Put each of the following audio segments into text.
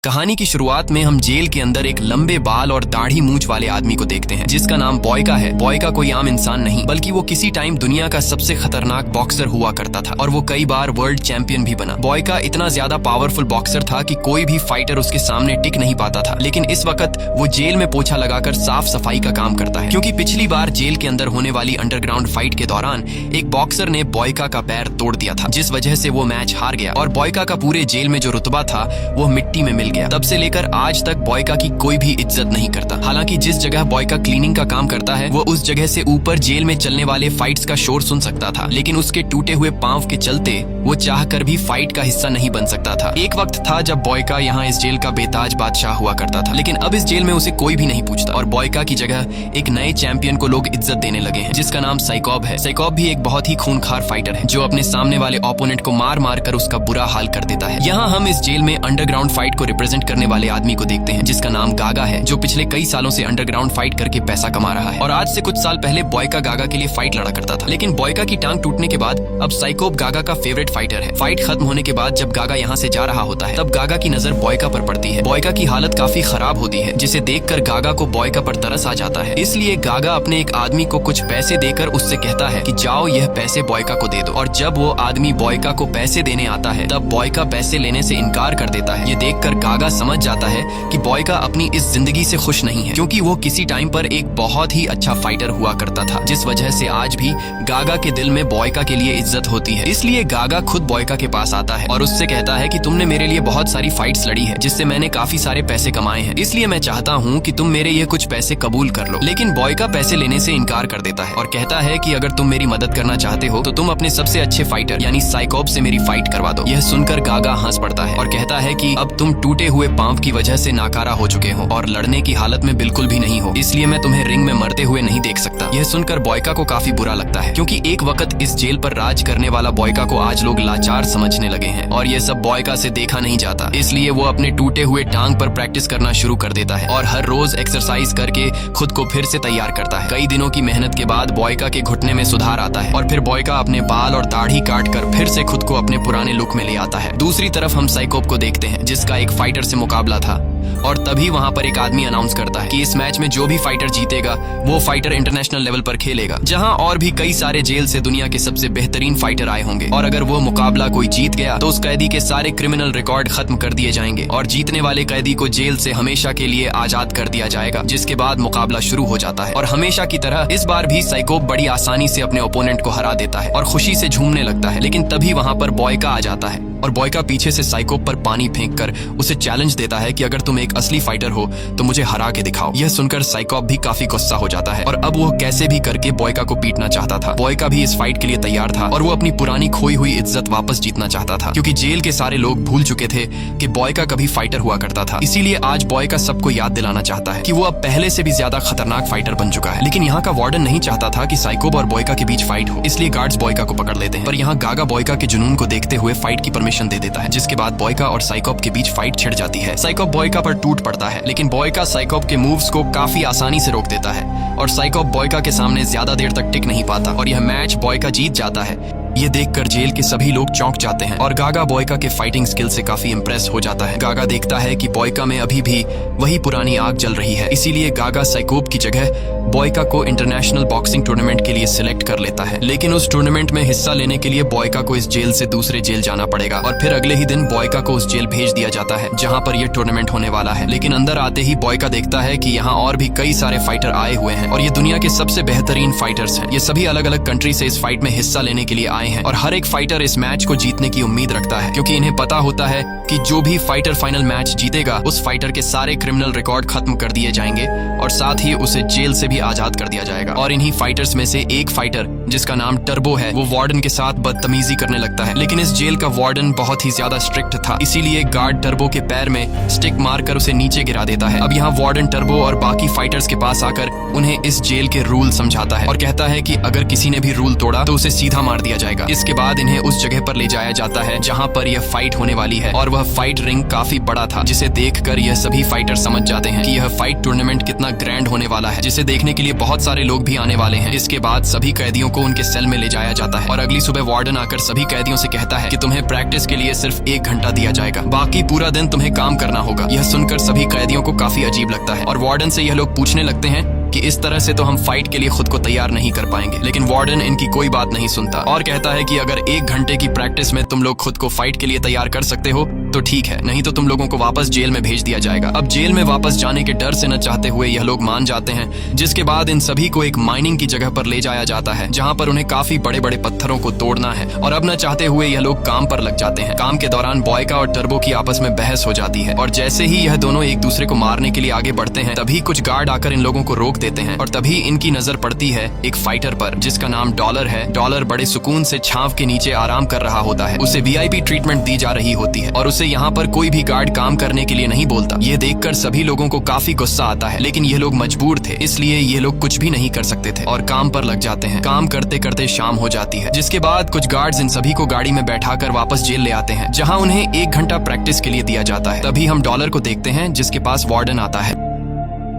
कहानी की शुरुआत में हम जेल के अंदर एक लंबे बाल और दाढ़ी मूंछ वाले आदमी को देखते हैं जिसका नाम बॉयका है। बॉयका कोई आम इंसान नहीं बल्कि वो किसी टाइम दुनिया का सबसे खतरनाक बॉक्सर हुआ करता था और वो कई बार वर्ल्ड चैंपियन भी बना। बॉयका इतना ज्यादा पावरफुल बॉक्सर था कि कोई भी फाइटर उसके सामने टिक नहीं पाता था। लेकिन इस वक्त वो जेल में पोछा लगाकर साफ सफाई का काम करता है, क्योंकि पिछली बार जेल के अंदर होने वाली अंडरग्राउंड फाइट के दौरान एक बॉक्सर ने बॉयका का पैर तोड़ दिया था, जिस वजह से वो मैच हार गया और बॉयका का पूरे जेल में जो रुतबा था वो मिट्टी में मिल गया। तब से लेकर आज तक बॉयका की कोई भी इज्जत नहीं करता। हालांकि जिस जगह बॉयका क्लीनिंग का काम करता है वो उस जगह से ऊपर जेल में चलने वाले फाइट्स का शोर सुन सकता था, लेकिन उसके टूटे हुए पांव के चलते वो चाहकर भी फाइट का हिस्सा नहीं बन सकता था। एक वक्त था जब बॉयका यहाँ इस जेल का बेताज बादशाह हुआ करता था, लेकिन अब इस जेल में उसे कोई भी नहीं पूछता और बॉयका की जगह एक नए चैंपियन को लोग इज्जत देने लगे हैं, जिसका नाम साइकॉब है। साइकॉब भी एक बहुत ही खूंखार फाइटर है जो अपने सामने वाले ओपोनेंट को मार मार कर उसका बुरा हाल कर देता है। यहाँ हम इस जेल में अंडरग्राउंड फाइट को रिप्रेजेंट करने वाले आदमी को देखते हैं जिसका नाम गागा है, जो पिछले कई सालों से अंडरग्राउंड फाइट करके पैसा कमा रहा है। और आज से कुछ साल पहले बॉयका गागा के लिए फाइट लड़ा करता था, लेकिन बॉयका की टांग टूटने के बाद अब साइकोब गागा का फेवरेट फाइटर है। फाइट खत्म होने के बाद जब गागा यहाँ से जा रहा होता है तब गागा की नजर बॉयका पर पड़ती है। बॉयका की हालत काफी खराब होती है, जिसे देखकर गागा को बॉयका पर तरस आ जाता है। इसलिए गागा अपने एक आदमी को कुछ पैसे देकर उससे कहता है कि जाओ यह पैसे बॉयका को दे दो। और जब वो आदमी बॉयका को पैसे देने आता है तब बॉयका पैसे लेने से इनकार कर देता है। ये देखकर गागा समझ जाता है कि बॉयका अपनी इस जिंदगी से खुश नहीं है, क्योंकि वो किसी टाइम पर एक बहुत ही अच्छा फाइटर हुआ करता था, जिस वजह से आज भी गागा के दिल में बॉयका के लिए इज्जत होती है। इसलिए गागा खुद बॉयका के पास आता है और उससे कहता है कि तुमने मेरे लिए बहुत सारी फाइट्स लड़ी है जिससे मैंने काफी सारे पैसे कमाए हैं, इसलिए मैं चाहता हूँ कि तुम मेरे ये कुछ पैसे कबूल कर लो। लेकिन बॉयका पैसे लेने से इनकार कर देता है और कहता है कि अगर तुम मेरी मदद करना चाहते हो तो तुम अपने सबसे अच्छे फाइटर यानी साइकॉब से मेरी फाइट करवा दो। यह सुनकर गागा हंस पड़ता है और कहता है कि अब तुम टूटे हुए पांव की वजह से नाकारा हो चुके हो और लड़ने की हालत में बिल्कुल भी नहीं हो, इसलिए मैं तुम्हें रिंग में मरते हुए नहीं देख सकता। यह सुनकर बॉयका को काफी बुरा लगता है, क्योंकि एक वक्त इस जेल पर राज करने वाला बॉयका को आज लोग लाचार समझने लगे हैं और ये सब बॉयका से देखा नहीं जाता। इसलिए वो अपने टूटे हुए टांग पर प्रैक्टिस करना शुरू कर देता है और हर रोज एक्सरसाइज करके खुद को फिर से तैयार करता है। कई दिनों की मेहनत के बाद बॉयका के घुटने में सुधार आता है और फिर बॉयका अपने बाल और दाढ़ी काट कर फिर से खुद को अपने पुराने लुक में ले आता है। दूसरी तरफ हम साइकोब को देखते हैं जिसका एक फाइटर से मुकाबला था और तभी वहां पर एक आदमी अनाउंस करता है कि इस मैच में जो भी फाइटर जीतेगा वो फाइटर इंटरनेशनल लेवल पर खेलेगा, जहां और भी कई सारे जेल से दुनिया के सबसे बेहतरीन फाइटर आए होंगे और अगर वो मुकाबला कोई जीत गया तो उस कैदी के सारे क्रिमिनल रिकॉर्ड खत्म कर दिए जाएंगे और जीतने वाले कैदी को जेल से हमेशा के लिए आजाद कर दिया जाएगा, जिसके बाद मुकाबला शुरू हो जाता है। और हमेशा की तरह इस बार भी साइकोब बड़ी आसानी से अपने ओपोनेंट को हरा देता है और खुशी से झूमने लगता है। लेकिन तभी वहां पर बॉयका आ जाता है और बॉयका पीछे से साइकोब पर पानी फेंककर उसे चैलेंज देता है कि अगर तुम एक असली फाइटर हो तो मुझे हरा के दिखाओ। यह सुनकर साइकोब भी काफी गुस्सा हो जाता है और अब वो कैसे भी करके बॉयका को पीटना चाहता था। बॉयका भी इस फाइट के लिए तैयार था और वो अपनी पुरानी खोई हुई इज्जत वापस जीतना चाहता था, क्योंकि जेल के सारे लोग भूल चुके थे कि बॉयका कभी फाइटर हुआ करता था। इसीलिए आज बॉयका सबको याद दिलाना चाहता है कि वो अब पहले से भी ज्यादा खतरनाक फाइटर बन चुका है। लेकिन यहाँ का वार्डन नहीं चाहता था कि साइकोब और बॉयका के बीच फाइट हो, इसलिए गार्ड्स बॉयका को पकड़ लेते हैं। पर यहाँ गागा बॉयका के जुनून को देखते हुए फाइट की परमिशन दे देता है, जिसके बाद बॉयका और साइकोब के बीच फाइट छिड़ जाती है। साइकोब बॉयका पर टूट पड़ता है, लेकिन बॉयका साइकोब के मूव्स को काफी आसानी से रोक देता है और साइकोब बॉयका के सामने ज्यादा देर तक टिक नहीं पाता और यह मैच बॉयका जीत जाता है। ये देखकर जेल के सभी लोग चौंक जाते हैं और गागा बॉयका के फाइटिंग स्किल से काफी इम्प्रेस हो जाता है। गागा देखता है कि बॉयका में अभी भी वही पुरानी आग जल रही है, इसीलिए गागा साइकोब की जगह बॉयका को इंटरनेशनल बॉक्सिंग टूर्नामेंट के लिए सिलेक्ट कर लेता है। लेकिन उस टूर्नामेंट में हिस्सा लेने के लिए बॉयका को इस जेल से दूसरे जेल जाना पड़ेगा और फिर अगले ही दिन बॉयका को उस जेल भेज दिया जाता है जहाँ पर यह टूर्नामेंट होने वाला है। लेकिन अंदर आते ही बॉयका देखता है कि यहाँ और भी कई सारे फाइटर आए हुए हैं और ये दुनिया के सबसे बेहतरीन फाइटर्स हैं। ये सभी अलग अलग कंट्री से इस फाइट में हिस्सा लेने के लिए आए हैं और हर एक फाइटर इस मैच को जीतने की उम्मीद रखता है, क्योंकि इन्हें पता होता है कि जो भी फाइटर फाइनल मैच जीतेगा उस फाइटर के सारे क्रिमिनल रिकॉर्ड खत्म कर दिए जाएंगे और साथ ही उसे जेल से भी आजाद कर दिया जाएगा। और इन्हीं फाइटर्स में से एक फाइटर जिसका नाम टर्बो है वो वार्डन के साथ बदतमीजी करने लगता है, लेकिन इस जेल का वार्डन बहुत ही ज्यादा स्ट्रिक्ट था, इसीलिए गार्ड टर्बो के पैर में स्टिक मारकर उसे नीचे गिरा देता है। अब यहाँ वार्डन टर्बो और बाकी फाइटर्स के पास आकर उन्हें इस जेल के रूल समझाता है और कहता है कि अगर किसी ने भी रूल तोड़ा तो उसे सीधा मार दिया जाएगा। इसके बाद इन्हें उस जगह पर ले जाया जाता है जहाँ पर यह फाइट होने वाली है और वह फाइट रिंग काफी बड़ा था, जिसे देखकर यह सभी फाइटर समझ जाते हैं कि यह फाइट टूर्नामेंट कितना ग्रैंड होने वाला है, जिसे देखने के लिए बहुत सारे लोग भी आने वाले हैं। इसके बाद सभी कैदियों को उनके सेल में ले जाया जाता है और अगली सुबह वार्डन आकर सभी कैदियों से कहता है कि तुम्हें प्रैक्टिस के लिए सिर्फ 1 घंटा दिया जाएगा, बाकी पूरा दिन तुम्हें काम करना होगा। यह सुनकर सभी कैदियों को काफी अजीब लगता है और वार्डन से यह लोग पूछने लगते हैं कि इस तरह से तो हम फाइट के लिए खुद को तैयार नहीं कर पाएंगे। लेकिन वार्डन इनकी कोई बात नहीं सुनता और कहता है कि अगर 1 घंटे की प्रैक्टिस में तुम लोग खुद को फाइट के लिए तैयार कर सकते हो तो ठीक है, नहीं तो तुम लोगों को वापस जेल में भेज दिया जाएगा। अब जेल में वापस जाने के डर से न चाहते हुए यह लोग मान जाते हैं, जिसके बाद इन सभी को एक माइनिंग की जगह पर ले जाया जाता है जहाँ पर उन्हें काफी बड़े बड़े पत्थरों को तोड़ना है और अब न चाहते हुए यह लोग काम पर लग जाते हैं। काम के दौरान बॉयका और टर्बो की आपस में बहस हो जाती है और जैसे ही यह दोनों एक दूसरे को मारने के लिए आगे बढ़ते हैं तभी कुछ गार्ड आकर इन लोगों को रोक देते हैं और तभी इनकी नजर पड़ती है एक फाइटर पर जिसका नाम डॉलर है। डॉलर बड़े सुकून से छांव के नीचे आराम कर रहा होता है, उसे वीआईपी ट्रीटमेंट दी जा रही होती है और उसे यहाँ पर कोई भी गार्ड काम करने के लिए नहीं बोलता। ये देखकर सभी लोगों को काफी गुस्सा आता है, लेकिन ये लोग मजबूर थे, इसलिए ये लोग कुछ भी नहीं कर सकते थे और काम पर लग जाते हैं। काम करते करते शाम हो जाती है, जिसके बाद कुछ गार्ड्स इन सभी को गाड़ी में बैठाकर वापस जेल ले आते हैं जहाँ उन्हें 1 घंटा प्रैक्टिस के लिए दिया जाता है। तभी हम डॉलर को देखते हैं जिसके पास वार्डन आता है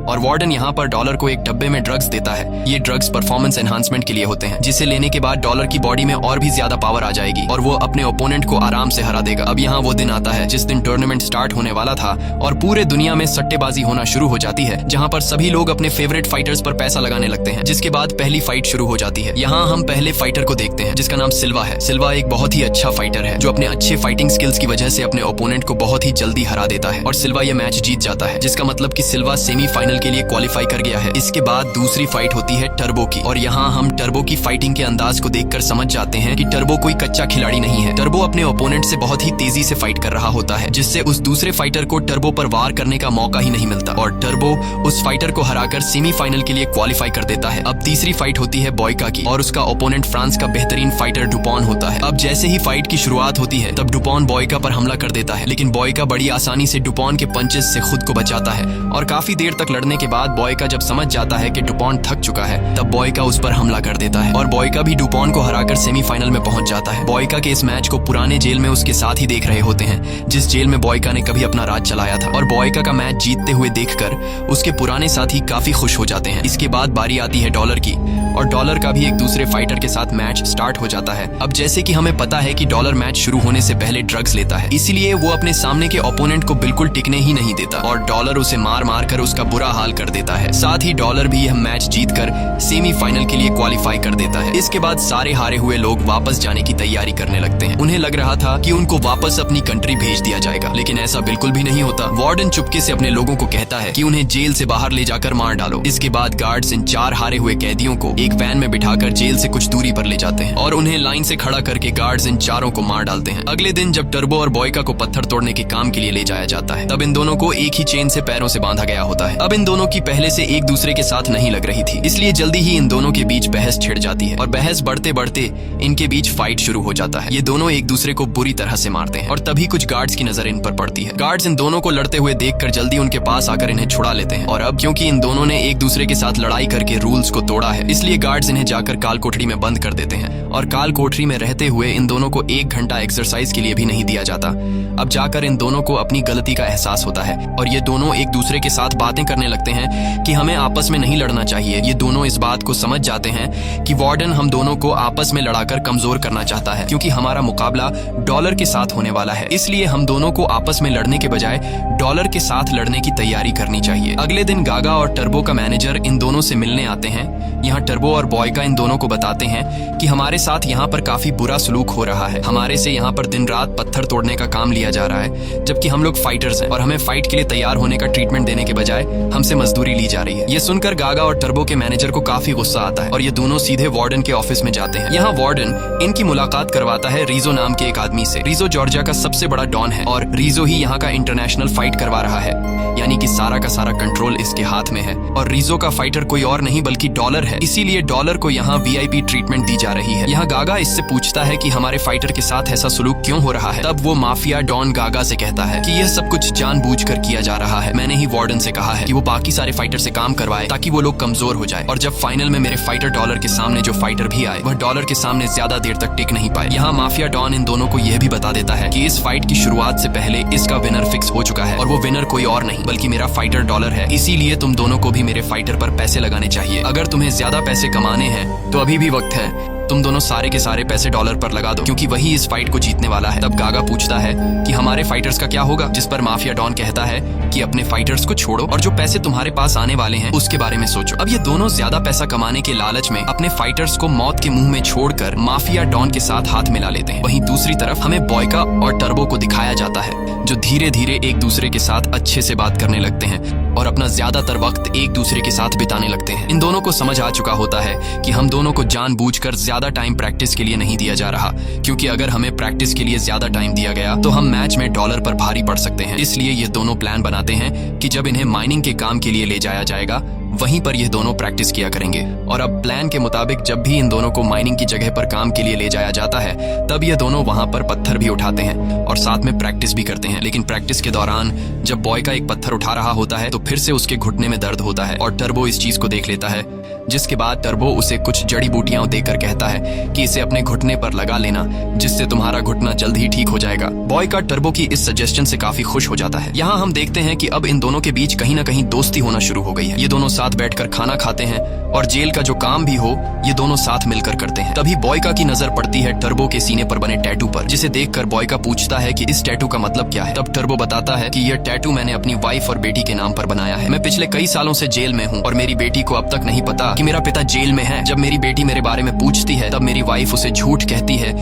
और वार्डन यहाँ पर डॉलर को एक डब्बे में ड्रग्स देता है। ये ड्रग्स परफॉर्मेंस एनहांसमेंट के लिए होते हैं, जिसे लेने के बाद डॉलर की बॉडी में और भी ज्यादा पावर आ जाएगी और वो अपने ओपोनेंट को आराम से हरा देगा। अब यहाँ वो दिन आता है जिस दिन टूर्नामेंट स्टार्ट होने वाला था और पूरे दुनिया में सट्टेबाजी होना शुरू हो जाती है, जहाँ पर सभी लोग अपने फेवरेट फाइटर्स पर पैसा लगाने लगते हैं। जिसके बाद पहली फाइट शुरू हो जाती है। यहाँ हम पहले फाइटर को देखते हैं जिसका नाम सिल्वा है। सिल्वा एक बहुत ही अच्छा फाइटर है जो अपने अच्छे फाइटिंग स्किल्स की वजह से अपने ओपोनेंट को बहुत ही जल्दी हरा देता है और सिल्वा ये मैच जीत जाता है, जिसका मतलब कि सिल्वा सेमीफाइनल के लिए क्वालिफाई कर गया है। इसके बाद दूसरी फाइट होती है टर्बो की और यहाँ हम टर्बो की फाइटिंग के अंदाज को देखकर समझ जाते हैं कि टर्बो कोई कच्चा खिलाड़ी नहीं है। टर्बो अपने ओपोनेंट से बहुत ही तेजी से फाइट कर रहा होता है, जिससे उस दूसरे फाइटर को टर्बो पर वार करने का मौका ही नहीं मिलता और टर्बो उस फाइटर को हराकर सेमीफाइनल के लिए क्वालिफाई कर देता है। अब तीसरी फाइट होती है बॉयका की और उसका ओपोनेंट फ्रांस का बेहतरीन फाइटर डुपॉन होता है। अब जैसे ही फाइट की शुरुआत होती है तब डुपॉन बॉयका पर हमला कर देता है, लेकिन बॉयका बड़ी आसानी से डुपॉन के पंचेस से खुद को बचाता है और काफी देर तक लड़ने के बाद बॉयका जब समझ जाता है कि डुपॉन थक चुका है तब बॉयका उस पर हमला कर देता है और बॉयका भी डुपॉन को हराकर सेमीफाइनल में पहुंच जाता है। बॉयका के इस मैच को पुराने जेल में उसके साथ ही देख रहे होते हैं जिस जेल में बॉयका ने कभी अपना राज चलाया था और बॉयका का मैच जीतते हुए देखकर उसके पुराने साथी काफी खुश हो जाते हैं। इसके बाद बारी आती है डॉलर की और डॉलर का भी एक दूसरे फाइटर के साथ मैच स्टार्ट हो जाता है। अब जैसे कि हमें पता है कि डॉलर मैच शुरू होने से पहले ड्रग्स लेता है, इसीलिए वो अपने सामने के ओपोनेंट को बिल्कुल टिकने ही नहीं देता और डॉलर उसे मार मार कर उसका बुरा हाल कर देता है। साथ ही डॉलर भी यह मैच जीतकर सेमीफाइनल के लिए क्वालिफाई कर देता है। इसके बाद सारे हारे हुए लोग वापस जाने की तैयारी करने लगते हैं। उन्हें लग रहा था कि उनको वापस अपनी कंट्री भेज दिया जाएगा, लेकिन ऐसा बिल्कुल भी नहीं होता। वार्डन चुपके से अपने लोगों को कहता है कि उन्हें जेल से बाहर ले जाकर मार डालो। इसके बाद गार्ड्स इन 4 हारे हुए कैदियों को एक वैन में बिठाकर जेल से कुछ दूरी पर ले जाते हैं और उन्हें लाइन से खड़ा करके गार्ड्स इन चारों को मार डालते हैं। अगले दिन जब टर्बो और बॉयका को पत्थर तोड़ने के काम के लिए ले जाया जाता है तब इन दोनों को एक ही चेन से पैरों से बांधा गया होता है। अब इन दोनों की पहले से एक दूसरे के साथ नहीं लग रही थी, इसलिए जल्दी ही इन दोनों के बीच बहस छिड़ जाती है और बहस बढ़ते बढ़ते इनके बीच फाइट शुरू हो जाता है। ये दोनों एक दूसरे को बुरी तरह से मारते हैं और तभी कुछ गार्ड्स की नजर इन पर पड़ती है। गार्ड्स इन दोनों को लड़ते हुए देखकर जल्दी उनके पास आकर इन्हें छुड़ा लेते हैं और अब क्योंकि इन दोनों ने एक दूसरे के साथ लड़ाई करके रूल्स को तोड़ा है, इसलिए गार्ड्स इन्हें जाकर काल कोठरी में बंद कर देते हैं और काल कोठरी में रहते हुए इन दोनों को 1 घंटा एक्सरसाइज के लिए भी नहीं दिया जाता। अब जाकर इन दोनों को अपनी गलती का एहसास होता है और ये दोनों एक दूसरे के साथ बातें करने लगते हैं कि हमें आपस में नहीं लड़ना चाहिए। ये दोनों इस बात को समझ जाते हैं कि वार्डन हम दोनों को आपस में लड़ाकर कमजोर करना चाहता है, क्योंकि हमारा मुकाबला डॉलर के साथ होने वाला है, इसलिए हम दोनों को आपस में लड़ने के बजाय डॉलर के साथ लड़ने की तैयारी करनी चाहिए। अगले दिन गागा और टर्बो का मैनेजर इन दोनों से मिलने आते हैं। यहाँ टर्बो और बॉयका इन दोनों को बताते हैं कि हमारे साथ यहाँ पर काफी बुरा सलूक हो रहा है, हमारे से यहाँ पर दिन रात पत्थर तोड़ने का काम लिया जा रहा है, जबकि हम लोग फाइटर्स हैं और हमें फाइट के लिए तैयार होने का ट्रीटमेंट देने के बजाय हमसे मजदूरी ली जा रही है। ये सुनकर गागा और टर्बो के मैनेजर को काफी गुस्सा आता है और ये दोनों सीधे वार्डन के ऑफिस में जाते हैं। यहाँ वार्डन इनकी मुलाकात करवाता है रीजो नाम के एक आदमी से। रीजो जॉर्जिया का सबसे बड़ा डॉन है और रीजो ही यहाँ का इंटरनेशनल फाइट करवा रहा है, यानी कि सारा का सारा कंट्रोल इसके हाथ में है और रीजो का फाइटर कोई और नहीं बल्कि डॉलर है, इसीलिए डॉलर को यहाँ वीआईपी ट्रीटमेंट दी जा रही है। यहाँ गागा इससे पूछता है कि हमारे फाइटर के साथ ऐसा सलूक क्यों हो रहा है। तब वो माफिया डॉन गागा से कहता है कि यह सब कुछ जानबूझकर किया जा रहा है। मैंने ही वार्डन से कहा है कि वो बाकी सारे फाइटर से काम करवाए ताकि वो लोग कमजोर हो जाए और जब फाइनल में मेरे फाइटर डॉलर के सामने जो फाइटर भी आए वह डॉलर के सामने ज्यादा देर तक टिक नहीं पाए। यहाँ माफिया डॉन इन दोनों को यह भी बता देता है कि इस फाइट की शुरुआत से पहले इसका विनर फिक्स हो चुका है और वो विनर कोई और नहीं बल्कि मेरा फाइटर डॉलर है, इसीलिए तुम दोनों को भी मेरे फाइटर पर पैसे लगाने चाहिए। अगर तुम्हें ज्यादा पैसे कमाने हैं तो अभी भी वक्त है, तुम दोनों सारे के सारे पैसे डॉलर पर लगा दो, क्योंकि वही इस फाइट को जीतने वाला है। तब गागा पूछता है कि हमारे फाइटर्स का क्या होगा, जिस पर माफिया डॉन कहता है कि अपने फाइटर्स को छोड़ो और जो पैसे तुम्हारे पास आने वाले हैं उसके बारे में सोचो। अब ये दोनों ज्यादा पैसा कमाने के लालच में अपने फाइटर्स को मौत के मुंह में छोड़कर माफिया डॉन के साथ हाथ मिला लेते हैं। वहीं दूसरी तरफ हमें बॉयका और टर्बो को दिखाया जाता है, जो धीरे धीरे एक दूसरे के साथ अच्छे से बात करने लगते हैं और अपना ज्यादातर वक्त एक दूसरे के साथ बिताने लगते हैं। इन दोनों को समझ आ चुका होता है कि हम दोनों को जानबूझकर ज्यादा टाइम प्रैक्टिस के लिए नहीं दिया जा रहा, क्योंकि अगर हमें प्रैक्टिस के लिए ज्यादा टाइम दिया गया तो हम मैच में डॉलर पर भारी पड़ सकते हैं। इसलिए ये दोनों प्लान बनाते हैं कि जब इन्हें माइनिंग के काम के लिए ले जाया जाएगा वहीं पर ये दोनों प्रैक्टिस किया करेंगे। और अब प्लान के मुताबिक जब भी इन दोनों को माइनिंग की जगह पर काम के लिए ले जाया जाता है तब ये दोनों वहां पर पत्थर भी उठाते हैं और साथ में प्रैक्टिस भी करते हैं। लेकिन प्रैक्टिस के दौरान जब बॉयका एक पत्थर उठा रहा होता है तो फिर से उसके घुटने में दर्द होता है और टर्बो इस चीज को देख लेता है, जिसके बाद टर्बो उसे कुछ जड़ी बूटियां देकर कहता है कि इसे अपने घुटने पर लगा लेना, जिससे तुम्हारा घुटना जल्द ही ठीक हो जाएगा। बॉयका टर्बो की इस सजेशन से काफी खुश हो जाता है। यहाँ हम देखते हैं कि अब इन दोनों के बीच कहीं ना कहीं दोस्ती होना शुरू हो गई है। ये दोनों साथ बैठकर खाना खाते हैं और जेल का जो काम भी हो ये दोनों साथ मिलकर करते हैं। तभी बॉयका की नजर पड़ती है टर्बो के सीने पर बने टैटू पर, जिसे देखकर बॉयका पूछता है कि इस टैटू का मतलब क्या है। तब टर्बो बताता है कि यह टैटू मैंने अपनी वाइफ और बेटी के नाम पर बनाया है। मैं पिछले कई सालों से जेल में हूँ और मेरी बेटी को अब तक नहीं पता कि मेरा पिता जेल में है। जब मेरी बेटी मेरे बारे में पूछती है तब मेरी वाइफ उसे झूठ कहती है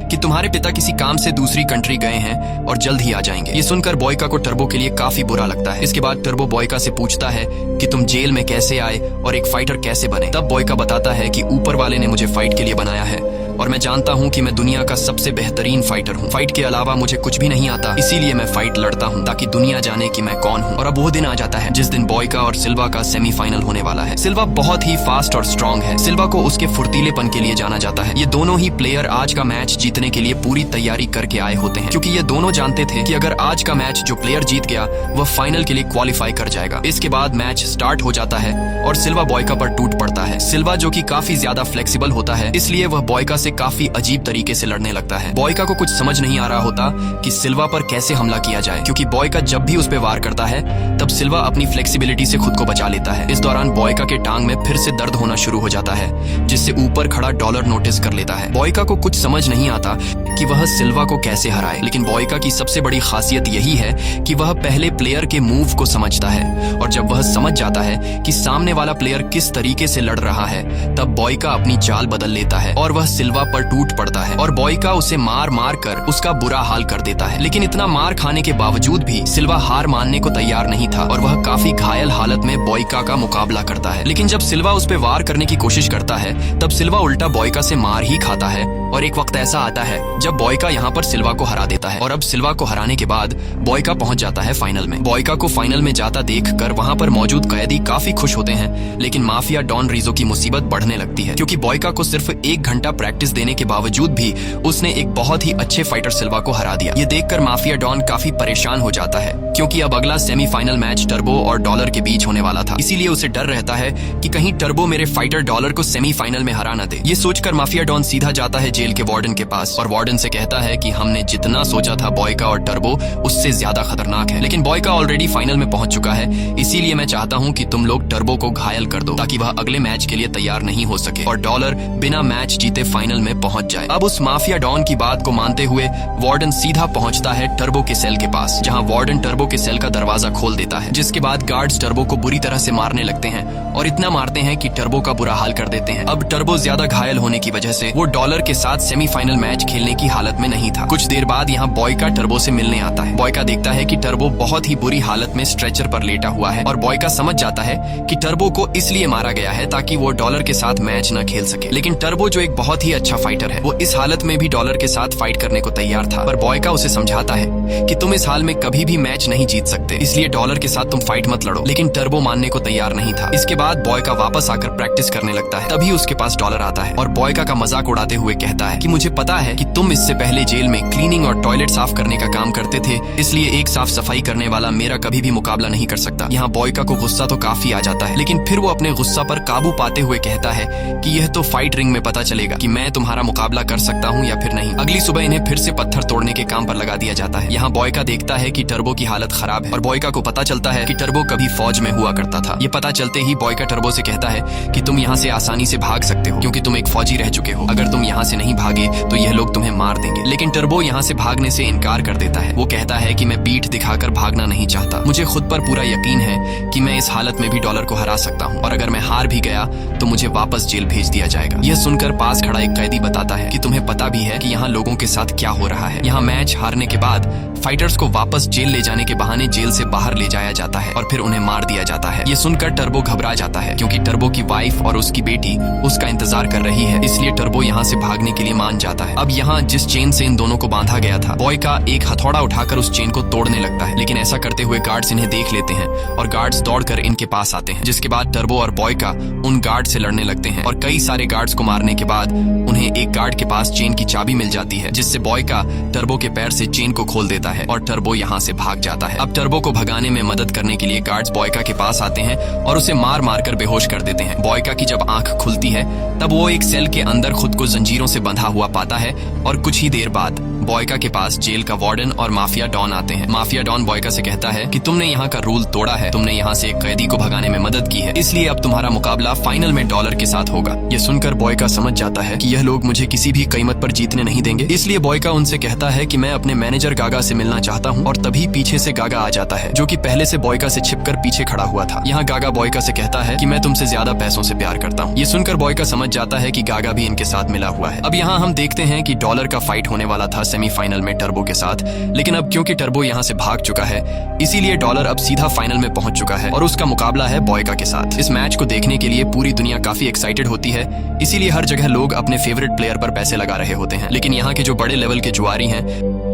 कि तुम्हारे पिता किसी काम से दूसरी कंट्री गए हैं और जल्द ही आ जाएंगे। ये सुनकर बॉयका को टर्बो के लिए काफी बुरा लगता है। इसके बाद टर्बो बॉयका से पूछता है कि तुम जेल में कैसे आए और एक फाइटर कैसे बने। तब बॉयका बताता है कि ऊपर वाले ने मुझे फाइट के लिए बनाया है और मैं जानता हूँ कि मैं दुनिया का सबसे बेहतरीन फाइटर हूँ। फाइट के अलावा मुझे कुछ भी नहीं आता, इसीलिए मैं फाइट लड़ता हूँ ताकि दुनिया जाने कि मैं कौन हूँ। और अब वो दिन आ जाता है जिस दिन बॉयका और सिल्वा का सेमीफाइनल होने वाला है। सिल्वा बहुत ही फास्ट और स्ट्रॉन्ग है। सिल्वा को उसके फुर्तीलेपन के लिए जाना जाता है। ये दोनों ही प्लेयर आज का मैच जीतने के लिए पूरी तैयारी करके आए होते हैं, क्योंकि ये दोनों जानते थे कि अगर आज का मैच जो प्लेयर जीत गया वह फाइनल के लिए क्वालिफाई कर जाएगा। इसके बाद मैच स्टार्ट हो जाता है और सिल्वा बॉयका पर टूट पड़ता है। सिल्वा जो कि काफी ज्यादा फ्लेक्सिबल होता है, इसलिए वह बॉयका से काफी अजीब तरीके से लड़ने लगता है। बॉयका को कुछ समझ नहीं आ रहा होता कि सिल्वा पर कैसे हमला किया जाए, क्योंकि बॉयका जब भी उस पर वार करता है तब सिल्वा अपनी फ्लेक्सिबिलिटी से खुद को बचा लेता है। इस दौरान बॉयका के टांग में फिर से दर्द होना शुरू हो जाता है, जिससे ऊपर खड़ा डॉलर नोटिस कर लेता है। बॉयका को कुछ समझ नहीं आता कि वह सिल्वा को कैसे हराए, लेकिन बॉयका की सबसे बड़ी खासियत यही है कि वह पहले प्लेयर के मूव को समझता है और जब वह समझ जाता है कि सामने वाला प्लेयर किस तरीके से लड़ रहा है तब बॉयका अपनी चाल बदल लेता है और वह सिल्वा पर टूट पड़ता है और बॉयका उसे मार मार कर उसका बुरा हाल कर देता है। लेकिन इतना मार खाने के बावजूद भी सिल्वा हार मानने को तैयार नहीं था और वह काफी घायल हालत में बॉयका का मुकाबला करता है। लेकिन जब सिल्वा उस पर वार करने की कोशिश करता है तब सिल्वा उल्टा बॉयका से मार ही खाता है और एक वक्त ऐसा आता है जब बॉयका यहाँ पर सिल्वा को हरा देता है और अब सिल्वा को हराने के बाद बॉयका पहुंच जाता है फाइनल में। बॉयका को फाइनल में जाता देखकर वहां पर मौजूद कैदी काफी खुश होते हैं, लेकिन माफिया डॉन रीजो की मुसीबत बढ़ने लगती है, क्योंकि बॉयका को सिर्फ 1 घंटा प्रैक्टिस देने के बावजूद भी उसने एक बहुत ही अच्छे फाइटर सिल्वा को हरा दिया। ये देखकर माफिया डॉन काफी परेशान हो जाता है, क्योंकि अब अगला सेमीफाइनल मैच टर्बो और डॉलर के बीच होने वाला था। इसीलिए उसे डर रहता है कि कहीं टर्बो मेरे फाइटर डॉलर को सेमीफाइनल में हरा न दे। ये सोचकर माफिया डॉन सीधा जाता है जेल के वार्डन के पास और वार्डन से कहता है कि हमने जितना सोचा था बॉयका और टर्बो उससे ज्यादा खतरनाक है, लेकिन बॉयका ऑलरेडी फाइनल में पहुंच चुका है, इसीलिए मैं चाहता हूं कि तुम लोग टर्बो को घायल कर दो ताकि वह अगले मैच के लिए तैयार नहीं हो सके और डॉलर बिना मैच जीते फाइनल में पहुंच जाए। अब उस माफिया डॉन की बात को मानते हुए वार्डन सीधा पहुंचता है टर्बो के सेल के पास, जहां वार्डन टर्बो के सेल का दरवाजा खोल देता है, जिसके बाद गार्ड्स टर्बो को बुरी तरह से मारने लगते हैं और इतना मारते हैं कि टर्बो का बुरा हाल कर देते हैं। अब टर्बो ज्यादा घायल होने की वजह से वो डॉलर के साथ सेमीफाइनल मैच खेलने की हालत में नहीं था। कुछ देर बाद यहाँ बॉयका टर्बो से मिलने आता है। बॉयका देखता है कि टर्बो बहुत ही बुरी हालत में स्ट्रेचर पर लेटा हुआ है और बॉयका समझ जाता है कि टर्बो को इसलिए मारा गया है ताकि वो डॉलर के साथ मैच न खेल सके। लेकिन टर्बो जो एक बहुत ही अच्छा फाइटर है, वो इस हालत में भी डॉलर के साथ फाइट करने को तैयार था, पर बॉयका उसे समझाता है कि तुम इस हाल में कभी भी मैच नहीं जीत सकते, इसलिए डॉलर के साथ तुम फाइट मत लड़ो। लेकिन टर्बो मानने को तैयार नहीं था। इसके बाद बॉयका वापस आकर प्रैक्टिस करने लगता है। तभी उसके पास डॉलर आता है और बॉयका का मजाक उड़ाते हुए कहता है कि मुझे पता है कि तुम इससे पहले जेल में क्लीनिंग और टॉयलेट साफ करने का काम करते थे, इसलिए एक साफ सफाई करने वाला मेरा कभी भी मुकाबला नहीं कर सकता। यहाँ बॉयका को गुस्सा तो काफी आ जाता है, लेकिन फिर वो अपने गुस्सा पर काबू पाते हुए कहता है कि यह तो फाइट रिंग में पता चलेगा कि मैं मैं तुम्हारा मुकाबला कर सकता हूँ या फिर नहीं। अगली सुबह इन्हें फिर से पत्थर तोड़ने के काम पर लगा दिया जाता है। यहाँ बॉयका देखता है कि टर्बो की हालत खराब है और बॉयका को पता चलता है कि टर्बो कभी फौज में हुआ करता था। ये पता चलते ही बॉयका टर्बो से कहता है कि तुम यहाँ से आसानी से भाग सकते हो क्योंकि तुम एक फौजी रह चुके हो। अगर तुम यहाँ से नहीं भागे तो यह लोग तुम्हें मार देंगे। लेकिन टर्बो यहाँ से भागने से इनकार कर देता है। वो कहता है कि मैं पीठ दिखाकर भागना नहीं चाहता। मुझे खुद पर पूरा यकीन है कि मैं इस हालत में भी डॉलर को हरा सकता हूँ और अगर मैं हार भी गया तो मुझे वापस जेल भेज दिया जाएगा। यह सुनकर पास खड़ा एक कैदी बताता है कि तुम्हें पता भी है कि यहाँ लोगों के साथ क्या हो रहा है। यहाँ मैच हारने के बाद फाइटर्स को वापस जेल ले जाने के बहाने जेल से बाहर ले जाया जाता है और फिर उन्हें मार दिया जाता है। ये सुनकर टर्बो घबरा जाता है क्योंकि टर्बो की वाइफ और उसकी बेटी उसका इंतजार कर रही है, इसलिए टर्बो यहाँ से भागने के लिए मान जाता है। अब यहाँ जिस चेन से इन दोनों को बांधा गया था, बॉयका एक हथौड़ा उठाकर उस चेन को तोड़ने लगता है, लेकिन ऐसा करते हुए गार्ड्स इन्हें देख लेते हैं और गार्ड्स दौड़कर इनके पास आते हैं। जिसके बाद टर्बो और बॉयका उन गार्ड से लड़ने लगते हैं और कई सारे गार्ड्स को मारने के बाद उन्हें एक गार्ड के पास चेन की चाबी मिल जाती है, जिससे बॉयका टर्बो के पैर से चेन को खोल देता है और टर्बो यहाँ से भाग जाता है। अब टर्बो को भगाने में मदद करने के लिए गार्ड्स बॉयका के पास आते हैं और उसे मार मार कर बेहोश कर देते हैं। बॉयका की जब आंख खुलती है तब वो एक सेल के अंदर खुद को जंजीरों से बंधा हुआ पाता है और कुछ ही देर बाद बॉयका के पास जेल का वार्डन और माफिया डॉन आते हैं। माफिया डॉन बॉयका से कहता है कि तुमने यहाँ का रूल तोड़ा है, तुमने यहाँ से एक कैदी को भगाने में मदद की है, इसलिए अब तुम्हारा मुकाबला फाइनल में डॉलर के साथ होगा। ये सुनकर बॉयका समझ जाता है कि यह लोग मुझे किसी भी कीमत पर जीतने नहीं देंगे, इसलिए बॉयका उनसे कहता है कि मैं अपने मैनेजर गागा से मिलना चाहता हूँ और तभी पीछे से गागा आ जाता है जो कि पहले से बॉयका से छिपकर पीछे खड़ा हुआ था। यहाँ गागा बॉयका से कहता है कि मैं तुमसे ज्यादा पैसों से प्यार करता हूँ। ये सुनकर बॉयका समझ जाता है कि गागा भी इनके साथ मिला हुआ है। अब यहाँ हम देखते हैं कि डॉलर का फाइट होने वाला था सेमीफाइनल में टर्बो के साथ, लेकिन अब क्योंकि टर्बो यहाँ से भाग चुका है इसीलिए डॉलर अब सीधा फाइनल में पहुंच चुका है और उसका मुकाबला है बॉयका के साथ। इस मैच को देखने के लिए पूरी दुनिया काफी एक्साइटेड होती है, इसीलिए हर जगह लोग अपने फेवरेट प्लेयर पर पैसे लगा रहे होते हैं। लेकिन यहाँ के जो बड़े लेवल के जुआरी हैं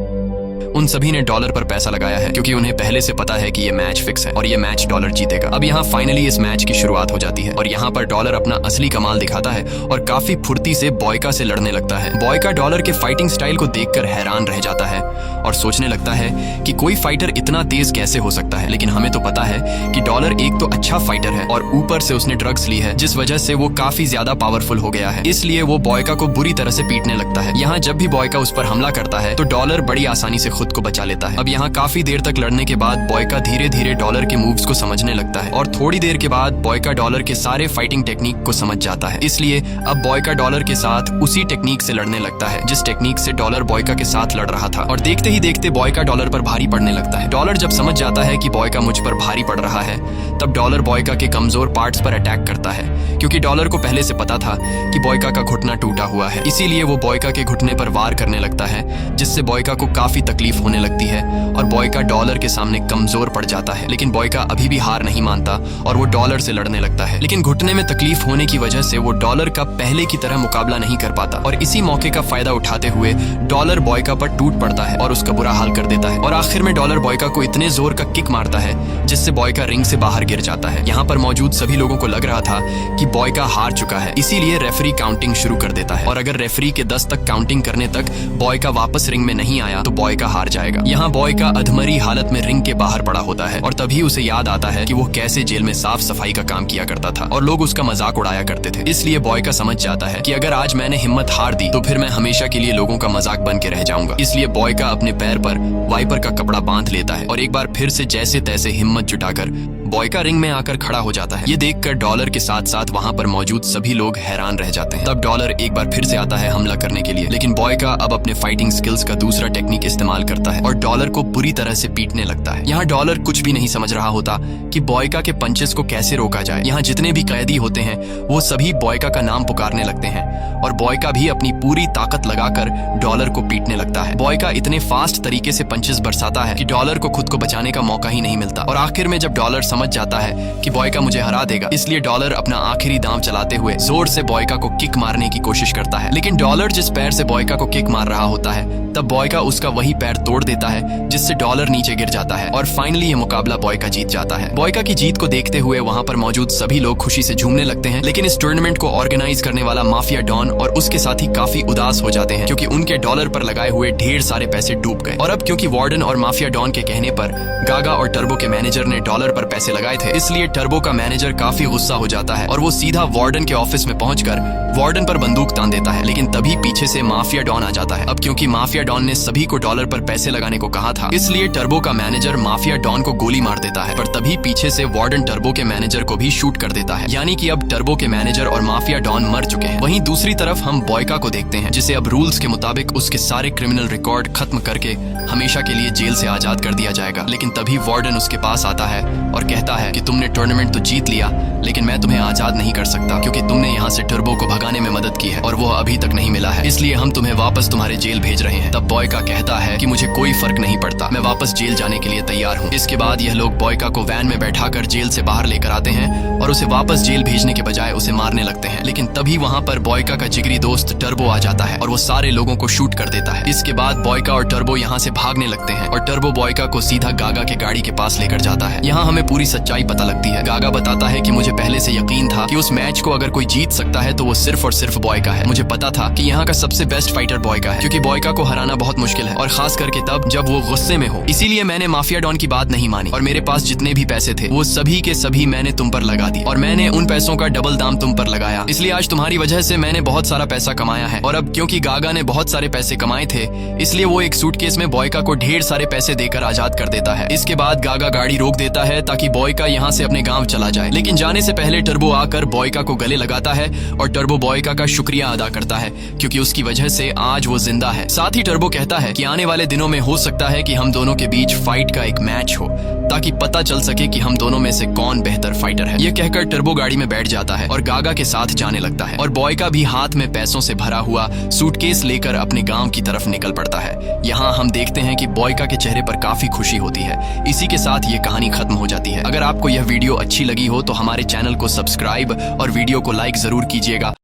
उन सभी ने डॉलर पर पैसा लगाया है क्योंकि उन्हें पहले से पता है कि ये मैच फिक्स है और ये मैच डॉलर जीतेगा। अब यहाँ फाइनली इस मैच की शुरुआत हो जाती है और यहाँ पर डॉलर अपना असली कमाल दिखाता है और काफी फुर्ती से बॉयका से लड़ने लगता है। बॉयका डॉलर के फाइटिंग स्टाइल को देखकर हैरान रह जाता है और सोचने लगता है कि कोई फाइटर इतना तेज कैसे हो सकता है। लेकिन हमें तो पता है कि डॉलर एक तो अच्छा फाइटर है और ऊपर से उसने ड्रग्स ली है, जिस वजह से वो काफी ज्यादा पावरफुल हो गया है, इसलिए वो बॉयका को बुरी तरह से पीटने लगता है। यहाँ जब भी बॉयका उस पर हमला करता है तो डॉलर बड़ी आसानी से खुद को बचा लेता है। अब यहाँ काफी देर तक लड़ने के बाद बॉयका धीरे धीरे डॉलर के मूव्स को समझने लगता है और थोड़ी देर के बाद बॉयका डॉलर के सारे फाइटिंग टेक्निक को समझ जाता है, इसलिए अब बॉयका डॉलर के साथ उसी टेक्निक से लड़ने लगता है जिस टेक्निक से डॉलर बॉयका के साथ लड़ रहा था। और देखते ही देखते बॉयका डॉलर पर भारी पड़ने लगता है। डॉलर जब समझ जाता है कि बॉयका मुझ पर भारी पड़ रहा है तब डॉलर बॉयका के कमजोर पार्ट्स पर अटैक करता है, क्योंकि डॉलर को पहले से पता था कि बॉयका का घुटना टूटा हुआ है, इसीलिए वो बॉयका के घुटने पर वार करने लगता है, जिससे बॉयका को काफी तकलीफ होने लगती है और बॉयका डॉलर के सामने कमजोर पड़ जाता है। लेकिन बॉयका अभी भी हार नहीं मानता और वो डॉलर से लड़ने लगता है। लेकिन घुटने में तकलीफ होने की वजह से वो डॉलर का पहले की तरह मुकाबला नहीं कर पाता और इसी मौके का फायदा उठाते हुए डॉलर बॉयका पर टूट पड़ता है और उसका बुरा हाल कर देता है और आखिर में डॉलर बॉयका को इतने जोर का किक मारता है जिससे बॉयका रिंग से बाहर गिर जाता है। यहाँ पर मौजूद सभी लोगों को लग रहा था कि बॉयका हार चुका है, इसीलिए रेफरी काउंटिंग शुरू कर देता है और अगर रेफरी के 10 तक काउंटिंग करने तक बॉयका वापस रिंग में नहीं आया तो बॉयका हार जाएगा। यहाँ बॉयका अधमरी हालत में रिंग के बाहर पड़ा होता है और तभी उसे याद आता है कि वो कैसे जेल में साफ सफाई का काम किया करता था और लोग उसका मजाक उड़ाया करते थे। इसलिए बॉयका समझ जाता है कि अगर आज मैंने हिम्मत हार दी तो फिर मैं हमेशा के लिए लोगों का मजाक बन के रह जाऊंगा। इसलिए बॉयका अपने पैर पर वाइपर का कपड़ा बांध लेता है और एक बार फिर से जैसे तैसे हिम्मत जुटाकर बॉयका रिंग में आकर खड़ा हो जाता है। ये देखकर डॉलर के साथ साथ वहाँ पर मौजूद सभी लोग हैरान रह जाते हैं। तब डॉलर एक बार फिर से आता है हमला करने के लिए, लेकिन बॉयका अब अपने फाइटिंग स्किल्स का दूसरा टेक्निक इस्तेमाल करता है और डॉलर को बुरी तरह से पीटने लगता है। यहाँ डॉलर कुछ भी नहीं समझ रहा होता कि बॉयका के पंचेस को कैसे रोका जाए। यहाँ जितने भी कैदी होते हैं वो सभी बॉयका का नाम पुकारने लगते हैं और बॉयका भी अपनी पूरी ताकत लगाकर डॉलर को पीटने लगता है। बॉयका इतने फास्ट तरीके से पंचेस बरसाता है कि डॉलर को खुद को बचाने का मौका ही नहीं मिलता और आखिर में जब डॉलर समझ जाता है कि बॉयका मुझे हरा देगा, इसलिए डॉलर अपना आखिरी दांव चलाते हुए जोर से बॉयका को किक मारने की कोशिश करता है। लेकिन डॉलर जिस पैर से बॉयका को किक मार रहा होता है तब बॉयका उसका वही पैर तोड़ देता है, जिससे डॉलर नीचे गिर जाता है और फाइनली ये मुकाबला बॉयका जीत जाता है। बॉयका की जीत को देखते हुए वहाँ पर मौजूद सभी लोग खुशी से झूमने लगते हैं, लेकिन इस टूर्नामेंट को ऑर्गेनाइज करने वाला माफिया डॉन और उसके साथी काफी उदास हो जाते हैं क्योंकि उनके डॉलर पर लगाए हुए ढेर सारे पैसे डूब गए। और अब क्योंकि वार्डन और माफिया डॉन के कहने पर गागा और टर्बो के मैनेजर ने डॉलर पर पैसे पैसे लगाए थे। इसलिए टर्बो का मैनेजर काफी गुस्सा हो जाता है और वो सीधा वार्डन के ऑफिस में पहुंचकर वार्डन पर बंदूक तान देता है। लेकिन तभी पीछे से माफिया डॉन आ जाता है। अब क्योंकि माफिया डॉन ने सभी को डॉलर पर पैसे लगाने को कहा था, इसलिए टर्बो का मैनेजर माफिया डॉन को गोली मार देता है। पर तभी पीछे से वार्डन टर्बो के मैनेजर को भी शूट कर देता है। यानी कि अब टर्बो के मैनेजर और माफिया डॉन मर चुके हैं। वहीं दूसरी तरफ हम बॉयका को देखते हैं, जिसे अब रूल्स के मुताबिक उसके सारे क्रिमिनल रिकॉर्ड खत्म करके हमेशा के लिए जेल से आजाद कर दिया जाएगा। लेकिन तभी वार्डन उसके पास आता है और कहता है कि तुमने टूर्नामेंट तो जीत लिया, लेकिन मैं तुम्हें आजाद नहीं कर सकता क्योंकि तुमने यहाँ से टर्बो को भगाने में मदद की है और वो अभी तक नहीं मिला है, इसलिए हम तुम्हें वापस तुम्हारे जेल भेज रहे हैं। तब बॉयका कहता है कि मुझे कोई फर्क नहीं पड़ता, मैं वापस जेल जाने के लिए तैयार हूँ। इसके बाद यह लोग बॉयका को वैन में बैठाकर जेल से बाहर लेकर आते हैं और उसे वापस जेल भेजने के बजाय उसे मारने लगते हैं। लेकिन तभी वहाँ पर बॉयका का जिगरी दोस्त टर्बो आ जाता है और वो सारे लोगों को शूट कर देता है। इसके बाद बॉयका और टर्बो यहाँ से भागने लगते हैं और टर्बो बॉयका को सीधा गागा के गाड़ी के पास लेकर जाता है। यहाँ हमें पूरी सच्चाई पता लगती है। गागा बताता है कि मुझे पहले से यकीन था कि उस मैच को अगर कोई जीत सकता है तो वो सिर्फ और सिर्फ बॉयका है। मुझे पता था कि यहाँ का सबसे बेस्ट फाइटर बॉयका है, क्योंकि बॉयका को हराना बहुत मुश्किल है और खास करके तब जब वो गुस्से में हो। इसीलिए मैंने माफिया डॉन की बात नहीं मानी और मेरे पास जितने भी पैसे थे वो सभी के सभी मैंने तुम पर लगा दिए और मैंने उन पैसों का डबल दाम तुम पर लगाया। इसलिए आज तुम्हारी वजह से मैंने बहुत सारा पैसा कमाया है। और अब क्योंकि गागा ने बहुत सारे पैसे कमाए थे, इसलिए वो एक सूटकेस में बॉयका को ढेर सारे पैसे देकर आजाद कर देता है। इसके बाद गागा गाड़ी रोक देता है ताकि बॉयका यहाँ से अपने गांव चला जाए। लेकिन जाने से पहले टर्बो आकर बॉयका को गले लगाता है और टर्बो बॉयका का शुक्रिया अदा करता है क्योंकि उसकी वजह से आज वो जिंदा है। साथ ही टर्बो कहता है कि आने वाले दिनों में हो सकता है कि हम दोनों के बीच फाइट का एक मैच हो ताकि पता चल सके कि हम दोनों में से कौन बेहतर फाइटर है। ये कहकर टर्बो गाड़ी में बैठ जाता है और गागा के साथ जाने लगता है और बॉयका भी हाथ में पैसों से भरा हुआ सूटकेस लेकर अपने गांव की तरफ निकल पड़ता है। यहाँ हम देखते हैं कि बॉयका के चेहरे पर काफी खुशी होती है। इसी के साथ ये कहानी खत्म हो जाती है। अगर आपको यह वीडियो अच्छी लगी हो तो हमारे चैनल को सब्सक्राइब और वीडियो को लाइक जरूर कीजिएगा।